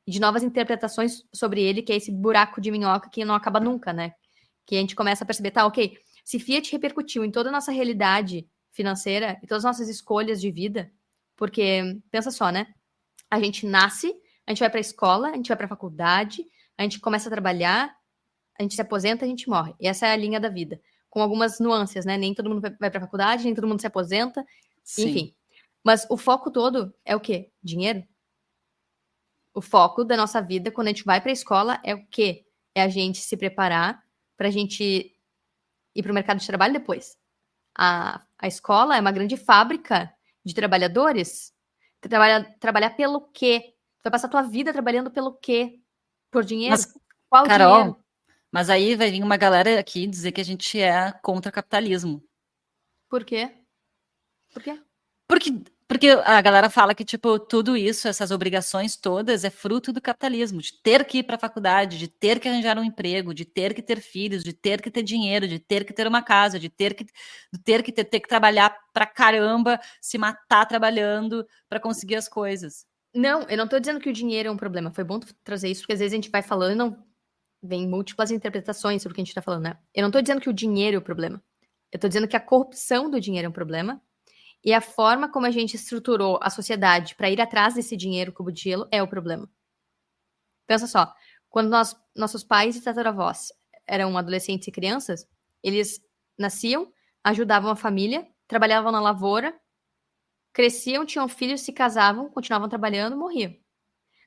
e de novas interpretações sobre ele, que é esse buraco de minhoca que não acaba nunca, né? Que a gente começa a perceber, tá, ok, se Fiat repercutiu em toda a nossa realidade financeira e todas as nossas escolhas de vida, porque, pensa só, né? A gente nasce, a gente vai para a escola, a gente vai para a faculdade, a gente começa a trabalhar, a gente se aposenta, a gente morre. E essa é a linha da vida. Com algumas nuances, né? Nem todo mundo vai para a faculdade, nem todo mundo se aposenta, Sim. enfim. Mas o foco todo é o quê? Dinheiro? O foco da nossa vida, quando a gente vai para a escola, é o quê? É a gente se preparar para a gente ir para o mercado de trabalho depois. A escola é uma grande fábrica de trabalhadores. Trabalhar pelo quê? Tu vai passar a tua vida trabalhando pelo quê? Por dinheiro? Mas, Qual Carol, dinheiro? mas aí vai vir uma galera aqui dizer que a gente é contra capitalismo. Por quê? Por quê? Porque a galera fala que, tipo, tudo isso, essas obrigações todas, é fruto do capitalismo, de ter que ir para a faculdade, de ter que arranjar um emprego, de ter que ter filhos, de ter que ter dinheiro, de ter que ter uma casa, de ter que trabalhar pra caramba, se matar trabalhando para conseguir as coisas. Não, eu não tô dizendo que o dinheiro é um problema. Foi bom tu trazer isso, porque às vezes a gente vai falando e não vem múltiplas interpretações sobre o que a gente tá falando, né? Eu não tô dizendo que o dinheiro é o problema. Eu tô dizendo que a corrupção do dinheiro é um problema. E a forma como a gente estruturou a sociedade para ir atrás desse dinheiro cubo de gelo é o problema. Pensa só, quando nossos pais e tataravós eram adolescentes e crianças, eles nasciam, ajudavam a família, trabalhavam na lavoura, cresciam, tinham filhos, se casavam, continuavam trabalhando, morriam.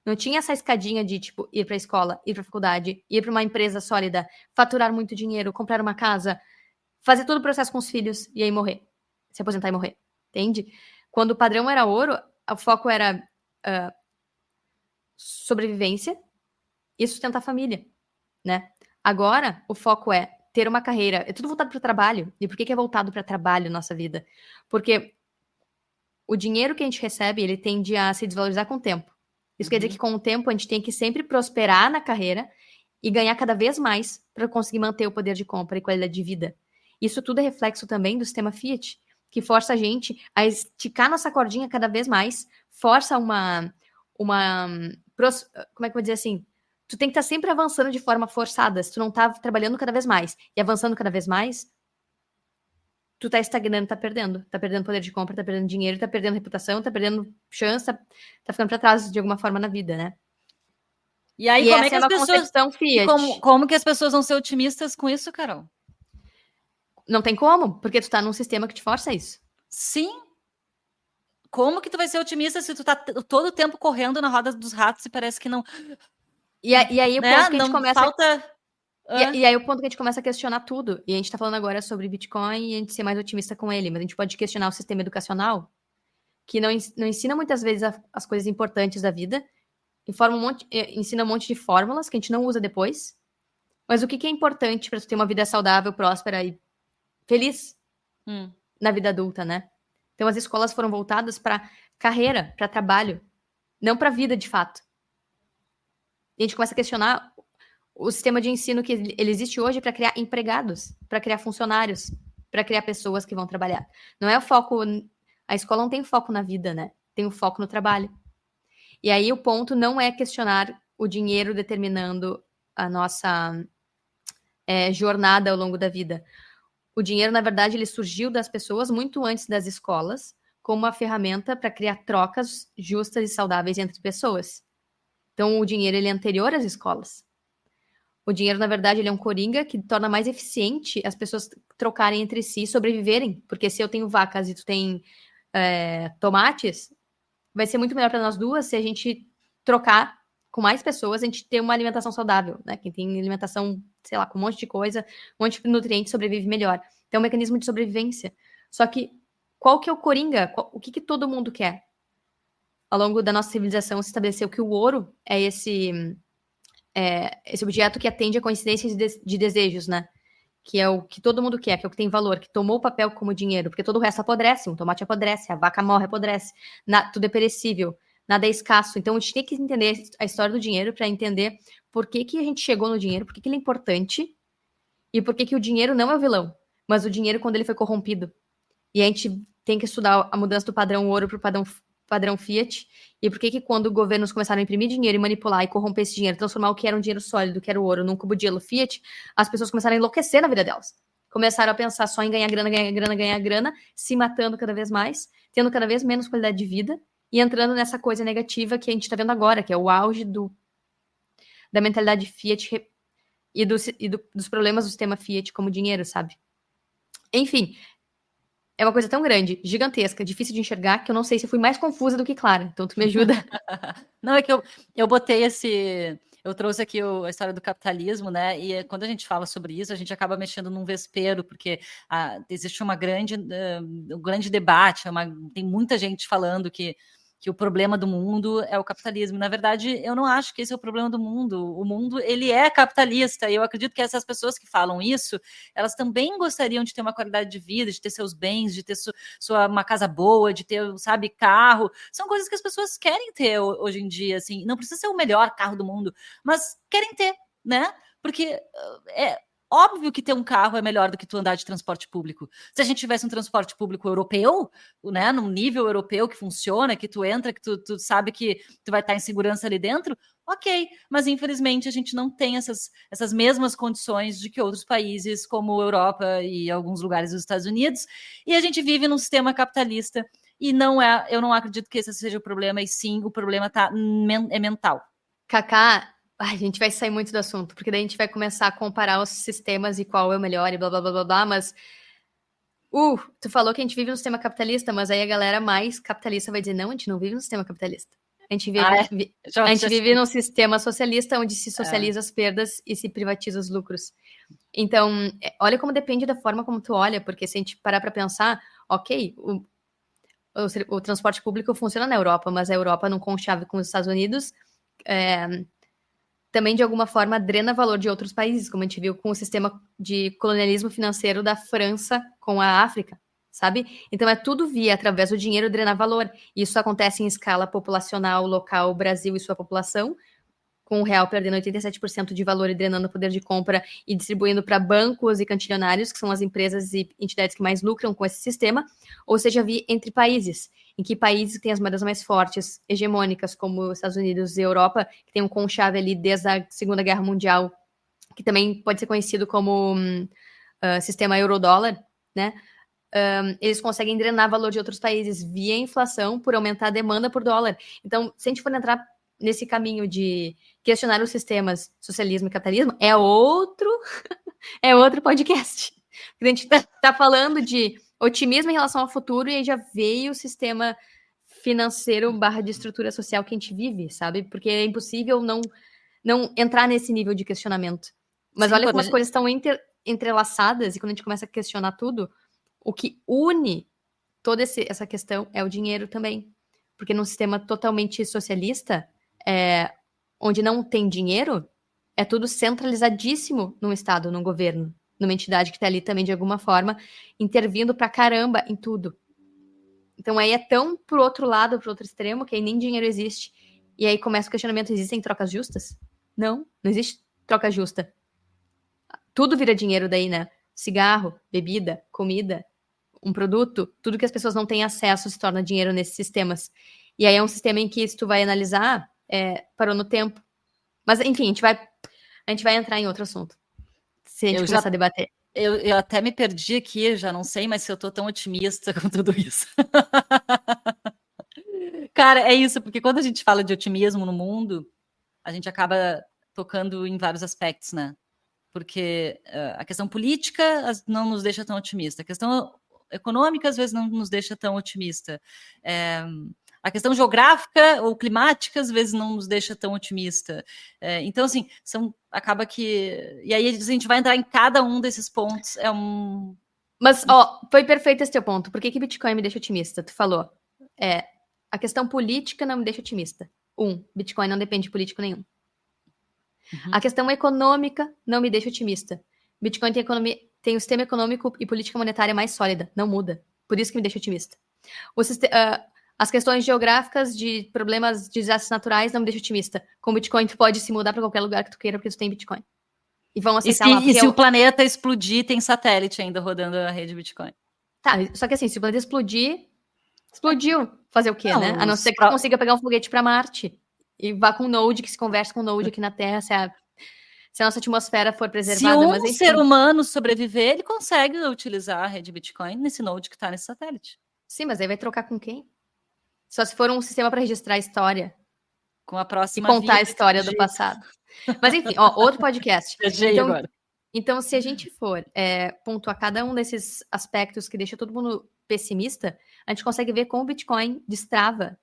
Não tinha essa escadinha de, tipo, ir para a escola, ir para a faculdade, ir para uma empresa sólida, faturar muito dinheiro, comprar uma casa, fazer todo o processo com os filhos e aí morrer. Se aposentar e morrer. Entende? Quando o padrão era ouro, o foco era sobrevivência e sustentar a família, né? Agora, o foco é ter uma carreira. É tudo voltado para o trabalho. E por que é voltado para trabalho na nossa vida? Porque o dinheiro que a gente recebe, ele tende a se desvalorizar com o tempo. Isso quer dizer que com o tempo a gente tem que sempre prosperar na carreira e ganhar cada vez mais para conseguir manter o poder de compra e qualidade de vida. Isso tudo é reflexo também do sistema Fiat, que força a gente a esticar nossa cordinha cada vez mais, força como é que eu vou dizer assim? Tu tem que estar sempre avançando de forma forçada, se tu não tá trabalhando cada vez mais e avançando cada vez mais, tu tá estagnando, tá perdendo poder de compra, tá perdendo dinheiro, tá perdendo reputação, tá perdendo chance, tá ficando pra trás de alguma forma na vida, né? E aí, E como é essa que é as uma pessoas. concepção Fiat. Como que as pessoas vão ser otimistas com isso, Carol? Não tem como, porque tu tá num sistema que te força isso. Sim. Como que tu vai ser otimista se tu tá todo o tempo correndo na roda dos ratos e parece que não. E aí o Né? ponto que a gente Não começa. falta. E aí o ponto que a gente começa a questionar tudo. E a gente tá falando agora sobre Bitcoin e a gente ser mais otimista com ele, mas a gente pode questionar o sistema educacional, que não ensina muitas vezes as coisas importantes da vida, ensina um monte de fórmulas que a gente não usa depois. Mas o que é importante para tu ter uma vida saudável, próspera e feliz na vida adulta, né? Então as escolas foram voltadas para carreira, para trabalho, não para vida de fato. E a gente começa a questionar o sistema de ensino que ele existe hoje para criar empregados, para criar funcionários, para criar pessoas que vão trabalhar. Não é o foco. A escola não tem foco na vida, né? Tem o foco no trabalho. E aí o ponto não é questionar o dinheiro determinando a nossa jornada ao longo da vida. O dinheiro, na verdade, ele surgiu das pessoas muito antes das escolas, como uma ferramenta para criar trocas justas e saudáveis entre pessoas. Então, o dinheiro ele é anterior às escolas. O dinheiro, na verdade, ele é um coringa que torna mais eficiente as pessoas trocarem entre si e sobreviverem. Porque se eu tenho vacas e tu tem tomates, vai ser muito melhor para nós duas se a gente trocar com mais pessoas, a gente ter uma alimentação saudável, né? Quem tem alimentação sei lá, com um monte de coisa, um monte de nutrientes, sobrevive melhor. Então, é um mecanismo de sobrevivência. Só que, qual que é o coringa? O que todo mundo quer? Ao longo da nossa civilização, se estabeleceu que o ouro é esse objeto que atende a coincidências de desejos, né? Que é o que todo mundo quer, que é o que tem valor, que tomou o papel como dinheiro, porque todo o resto apodrece, um tomate apodrece, a vaca morre, apodrece, tudo é perecível, nada é escasso. Então a gente tem que entender a história do dinheiro para entender por que a gente chegou no dinheiro, por que ele é importante e por que o dinheiro não é o vilão, mas o dinheiro quando ele foi corrompido. E a gente tem que estudar a mudança do padrão ouro para o padrão Fiat, e por que quando governos começaram a imprimir dinheiro e manipular e corromper esse dinheiro, transformar o que era um dinheiro sólido, que era o ouro, num cubo de gelo Fiat, as pessoas começaram a enlouquecer na vida delas. Começaram a pensar só em ganhar grana, ganhar grana, ganhar grana, se matando cada vez mais, tendo cada vez menos qualidade de vida e entrando nessa coisa negativa que a gente está vendo agora, que é o auge da mentalidade Fiat e dos problemas do sistema Fiat como dinheiro, sabe? Enfim, é uma coisa tão grande, gigantesca, difícil de enxergar, que eu não sei se eu fui mais confusa do que clara. Então, tu me ajuda. Não, é que eu botei eu trouxe aqui a história do capitalismo, né? E quando a gente fala sobre isso, a gente acaba mexendo num vespeiro, porque existe um grande debate, tem muita gente falando que o problema do mundo é o capitalismo. Na verdade, eu não acho que esse é o problema do mundo. O mundo, ele é capitalista, e eu acredito que essas pessoas que falam isso, elas também gostariam de ter uma qualidade de vida, de ter seus bens, de ter uma casa boa, de ter, sabe, carro. São coisas que as pessoas querem ter hoje em dia, assim. Não precisa ser o melhor carro do mundo, mas querem ter, né? Porque é óbvio que ter um carro é melhor do que tu andar de transporte público. Se a gente tivesse um transporte público europeu, né, num nível europeu que funciona, que tu entra, que tu sabe que tu vai estar em segurança ali dentro, ok. Mas, infelizmente, a gente não tem essas mesmas condições de que outros países, como a Europa e alguns lugares dos Estados Unidos, e a gente vive num sistema capitalista e eu não acredito que esse seja o problema, e sim, o problema é mental. Cacá, a gente vai sair muito do assunto, porque daí a gente vai começar a comparar os sistemas e qual é o melhor e blá, blá, blá, blá, blá, mas tu falou que a gente vive no sistema capitalista, mas aí a galera mais capitalista vai dizer, não, a gente não vive no sistema capitalista. A gente vive num sistema socialista, onde se socializa as perdas e se privatiza os lucros. Então, olha como depende da forma como tu olha, porque se a gente parar para pensar, ok, o transporte público funciona na Europa, mas a Europa não conchave com os Estados Unidos, também de alguma forma drena valor de outros países, como a gente viu com o sistema de colonialismo financeiro da França com a África, sabe? Então é tudo através do dinheiro drenar valor. Isso acontece em escala populacional, local, Brasil e sua população, com o real perdendo 87% de valor e drenando o poder de compra e distribuindo para bancos e cantilionários, que são as empresas e entidades que mais lucram com esse sistema, ou seja, entre países, em que países têm as moedas mais fortes, hegemônicas, como os Estados Unidos e Europa, que tem um conchave ali desde a Segunda Guerra Mundial, que também pode ser conhecido como sistema euro-dólar, né? Eles conseguem drenar valor de outros países via inflação por aumentar a demanda por dólar. Então, se a gente for entrar nesse caminho de questionar os sistemas socialismo e capitalismo, é outro podcast. A gente tá falando de otimismo em relação ao futuro e aí já veio o sistema financeiro / de estrutura social que a gente vive, sabe? Porque é impossível não entrar nesse nível de questionamento. Mas sim, olha como as coisas estão entrelaçadas, e quando a gente começa a questionar tudo, o que une toda essa questão é o dinheiro também. Porque num sistema totalmente socialista, onde não tem dinheiro, é tudo centralizadíssimo num Estado, num governo, numa entidade que está ali também, de alguma forma, intervindo pra caramba em tudo. Então aí é tão pro outro lado, pro outro extremo, que aí nem dinheiro existe. E aí começa o questionamento, existem trocas justas? Não existe troca justa. Tudo vira dinheiro daí, né? Cigarro, bebida, comida, um produto, tudo que as pessoas não têm acesso se torna dinheiro nesses sistemas. E aí é um sistema em que, se tu vai analisar, parou no tempo. Mas, enfim, a gente vai entrar em outro assunto. Se a gente começar a debater. Eu até me perdi aqui, já não sei mais se eu tô tão otimista com tudo isso. Cara, é isso, porque quando a gente fala de otimismo no mundo, a gente acaba tocando em vários aspectos, né? Porque a questão política não nos deixa tão otimista, a questão econômica às vezes não nos deixa tão otimista. A questão geográfica ou climática, às vezes, não nos deixa tão otimista. Então, assim, acaba que... E aí, a gente vai entrar em cada um desses pontos. Mas, ó, foi perfeito esse teu ponto. Por que Bitcoin me deixa otimista? Tu falou. A questão política não me deixa otimista. Bitcoin não depende de político nenhum. A questão econômica não me deixa otimista. Bitcoin tem o sistema econômico e política monetária mais sólida. Não muda. Por isso que me deixa otimista. As questões geográficas de problemas de desastres naturais não me deixam otimista. Com Bitcoin, tu pode se mudar para qualquer lugar que tu queira, porque tu tem Bitcoin. E vão aceitar lá. E se o planeta explodir, tem satélite ainda rodando a rede Bitcoin. Tá, só que assim, se o planeta explodir, explodiu. Fazer o quê, Não, né? A não ser que tu consiga pegar um foguete para Marte e vá com um node que se converse com um node aqui na Terra, se a nossa atmosfera for preservada. Se um ser humano sobreviver, ele consegue utilizar a rede Bitcoin nesse node que está nesse satélite. Sim, mas aí vai trocar com quem? Só se for um sistema para registrar a história. Com a próxima e contar a história do passado. Mas enfim, ó, outro podcast. Então, se a gente for pontuar cada um desses aspectos que deixa todo mundo pessimista, a gente consegue ver como o Bitcoin destrava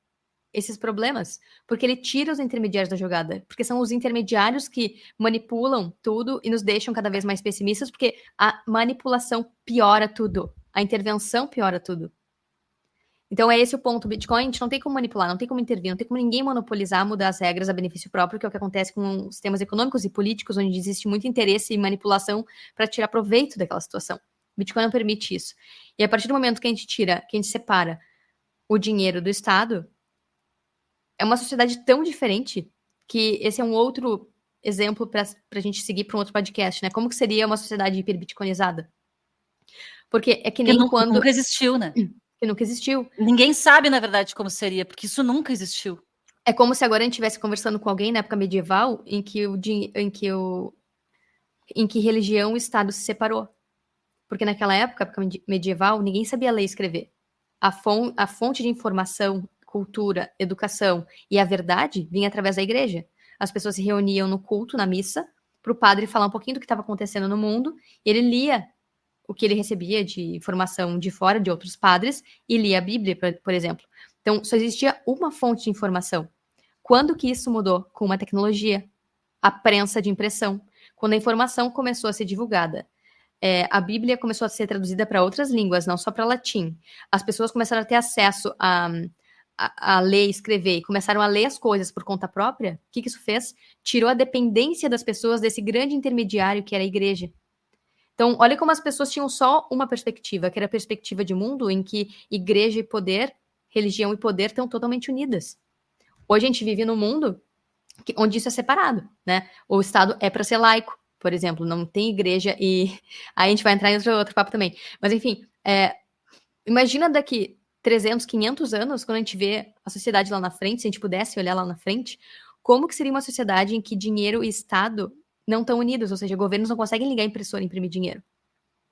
esses problemas, porque ele tira os intermediários da jogada, porque são os intermediários que manipulam tudo e nos deixam cada vez mais pessimistas, porque a manipulação piora tudo, a intervenção piora tudo. Então é esse o ponto. O Bitcoin, a gente não tem como manipular, não tem como intervir, não tem como ninguém monopolizar, mudar as regras a benefício próprio, que é o que acontece com sistemas econômicos e políticos, onde existe muito interesse e manipulação para tirar proveito daquela situação. O Bitcoin não permite isso. E a partir do momento que a gente separa o dinheiro do Estado, é uma sociedade tão diferente que esse é um outro exemplo para a gente seguir para um outro podcast, né? Como que seria uma sociedade hiperbitcoinizada? Porque é que nem quando... Nunca existiu, né? Que nunca existiu. Ninguém sabe, na verdade, como seria, porque isso nunca existiu. É como se agora a gente estivesse conversando com alguém na época medieval em que religião e Estado se separou. Porque naquela época medieval, ninguém sabia ler e escrever. A fonte de informação, cultura, educação e a verdade vinha através da igreja. As pessoas se reuniam no culto, na missa, para o padre falar um pouquinho do que estava acontecendo no mundo, e ele lia o que ele recebia de informação de fora, de outros padres, e lia a Bíblia, por exemplo. Então, só existia uma fonte de informação. Quando que isso mudou? Com uma tecnologia. A prensa de impressão. Quando a informação começou a ser divulgada. A Bíblia começou a ser traduzida para outras línguas, não só para latim. As pessoas começaram a ter acesso a ler e escrever, e começaram a ler as coisas por conta própria. O que isso fez? Tirou a dependência das pessoas desse grande intermediário que era a igreja. Então, olha como as pessoas tinham só uma perspectiva, que era a perspectiva de mundo em que igreja e poder, religião e poder estão totalmente unidas. Hoje a gente vive num mundo onde isso é separado, né? O Estado é para ser laico, por exemplo, não tem igreja e... Aí a gente vai entrar em outro papo também. Mas, enfim, imagina daqui 300, 500 anos, quando a gente vê a sociedade lá na frente, se a gente pudesse olhar lá na frente, como que seria uma sociedade em que dinheiro e Estado não estão unidos, ou seja, governos não conseguem ligar a impressora e imprimir dinheiro.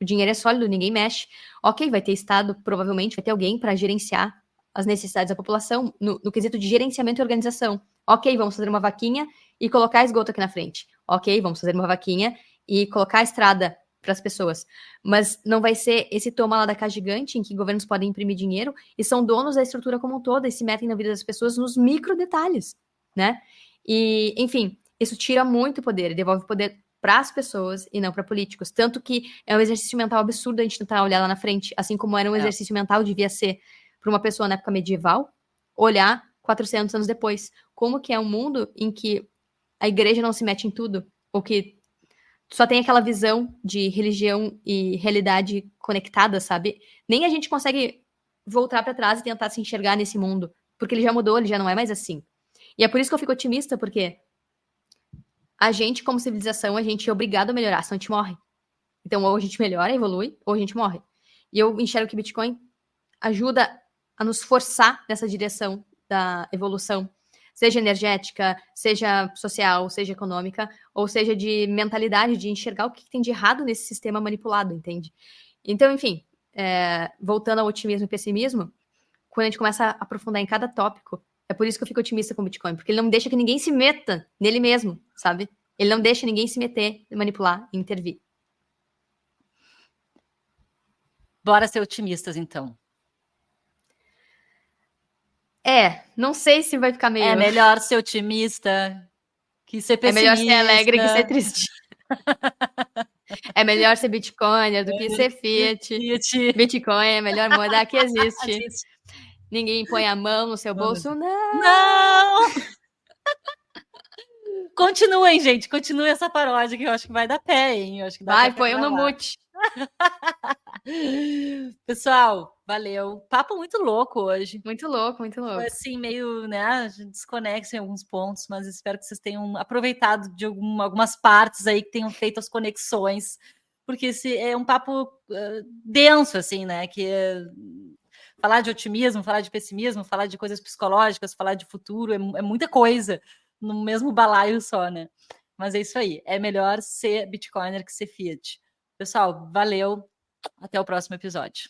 O dinheiro é sólido, ninguém mexe. Ok, vai ter Estado, provavelmente vai ter alguém para gerenciar as necessidades da população no quesito de gerenciamento e organização. Ok, vamos fazer uma vaquinha e colocar esgoto aqui na frente. Ok, vamos fazer uma vaquinha e colocar a estrada para as pessoas. Mas não vai ser esse toma lá da cá gigante em que governos podem imprimir dinheiro e são donos da estrutura como um todo e se metem na vida das pessoas nos micro detalhes, né? E, enfim, isso tira muito poder e devolve poder para as pessoas e não para políticos. Tanto que é um exercício mental absurdo a gente tentar olhar lá na frente, assim como era um exercício mental devia ser para uma pessoa na época medieval, olhar 400 anos depois. Como que é um mundo em que a igreja não se mete em tudo, ou que só tem aquela visão de religião e realidade conectada, sabe? Nem a gente consegue voltar para trás e tentar se enxergar nesse mundo, porque ele já mudou, ele já não é mais assim. E é por isso que eu fico otimista, porque a gente, como civilização, a gente é obrigado a melhorar, senão a gente morre. Então, ou a gente melhora, evolui, ou a gente morre. E eu enxergo que o Bitcoin ajuda a nos forçar nessa direção da evolução, seja energética, seja social, seja econômica, ou seja de mentalidade, de enxergar o que tem de errado nesse sistema manipulado, entende? Então, enfim, voltando ao otimismo e pessimismo, quando a gente começa a aprofundar em cada tópico, é por isso que eu fico otimista com o Bitcoin, porque ele não deixa que ninguém se meta nele mesmo, sabe? Ele não deixa ninguém se meter, manipular e intervir. Bora ser otimistas, então. Não sei se vai ficar meio... É melhor ser otimista que ser É pessimista. melhor ser alegre que ser triste. É melhor ser Bitcoiner do que ser Fiat. Bitcoin é a melhor moeda que existe. Ninguém põe a mão no seu bolso, não! Não! Continuem, gente. Continuem essa paródia que eu acho que vai dar pé, hein? Eu acho que dá Vai, pé põe no mute. Pessoal, valeu. Papo muito louco hoje. Muito louco, muito louco. Foi assim, meio, né, a gente desconexa em alguns pontos, mas espero que vocês tenham aproveitado de algumas partes aí, que tenham feito as conexões, porque esse é um papo denso, assim, né, que falar de otimismo, falar de pessimismo, falar de coisas psicológicas, falar de futuro, é muita coisa no mesmo balaio só, né? Mas é isso aí, é melhor ser Bitcoiner que ser Fiat. Pessoal, valeu, até o próximo episódio.